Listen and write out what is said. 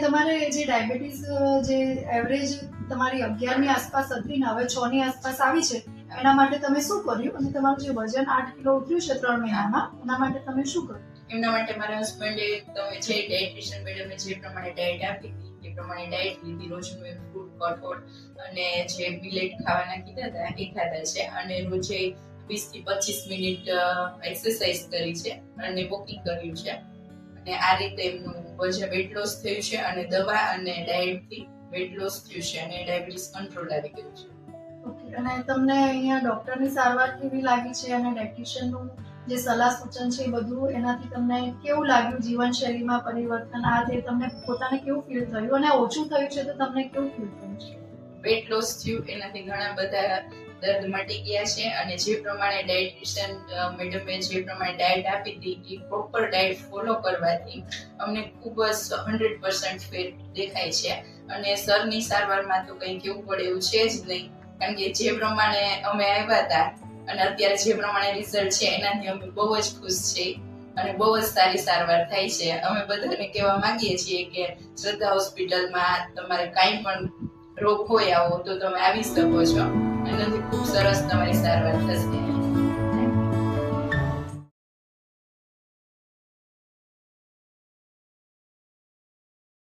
તમારે જે ડાયાબિટીસ જે એવરેજ તમારી 11 ની આસપાસ હતી ને હવે 6 ની આસપાસ આવી છે, એના માટે તમે શું કર્યું અને તમારું જે વજન 8 કિલો ઉતર્યું છે 3 મહિનામાં, એના માટે તમે શું કર્યું? એમના માટે મારા હસબન્ડે તમે જે ડાયટિશિયન મેડમે જે પ્રમાણે ડાયટ આપી હતી એ પ્રમાણે ડાયટ લીધી. રોજનું એક ફ્રૂટ, કઠોળ અને જે મિલેટ ખાવાના કીધા હતા એ ખાધા છે અને રોજે 20 થી 25 મિનિટ એક્સરસાઇઝ કરી છે અને વોકિંગ કર્યું છે અને આ રીતે એમનું વજન વેટ લોસ થયું છે અને દવા અને ડાયટથી વેટ લોસ થયું છે અને ડાયાબિટીસ કંટ્રોલ આવી ગયું છે. ઓકે, અને તમને અહીંયા ડોક્ટરની સારવાર કેવી લાગી છે અને ડાયટિશિયનનું જે સલાહ સૂચન છે એ બધું એનાથી તમને કેવું લાગ્યું? જીવનશૈલીમાં પરિવર્તન આ જે તમને પોતાને કેવું ફીલ થયું અને ઓછું થયું છે તો તમને કેવું ફીલ થયું છે? વેટ લોસ થયું એનાથી ઘણા બધા દર્દ મટી ગયા છે અને જે પ્રમાણે ડાયટિશિયન મેડમે જે પ્રમાણે ડાયટ આપી હતી એ પ્રોપર ડાયટ ફોલો કરવાથી અમને ખૂબ જ 100% ફેર દેખાય છે અને સરની સારવારમાં તો કંઈ કેવું પડે એવું છે જ નહીં, કારણ કે જે પ્રમાણે અમે આવ્યા હતા અને અત્યારે જે પ્રમાણે રિઝલ્ટ છે એનાથી અમે બહુ જ ખુશ છીએ અને બહુ જ સારી સારવાર થાય છે. અમે બધાને કહેવા માંગીએ છીએ કે શ્રદ્ધા હોસ્પિટલમાં તમારે કાંઈ પણ રોગ હોય આવો તો તમે આવી શકો છો, એનાથી ખૂબ સરસ તમારી સારવાર થશે.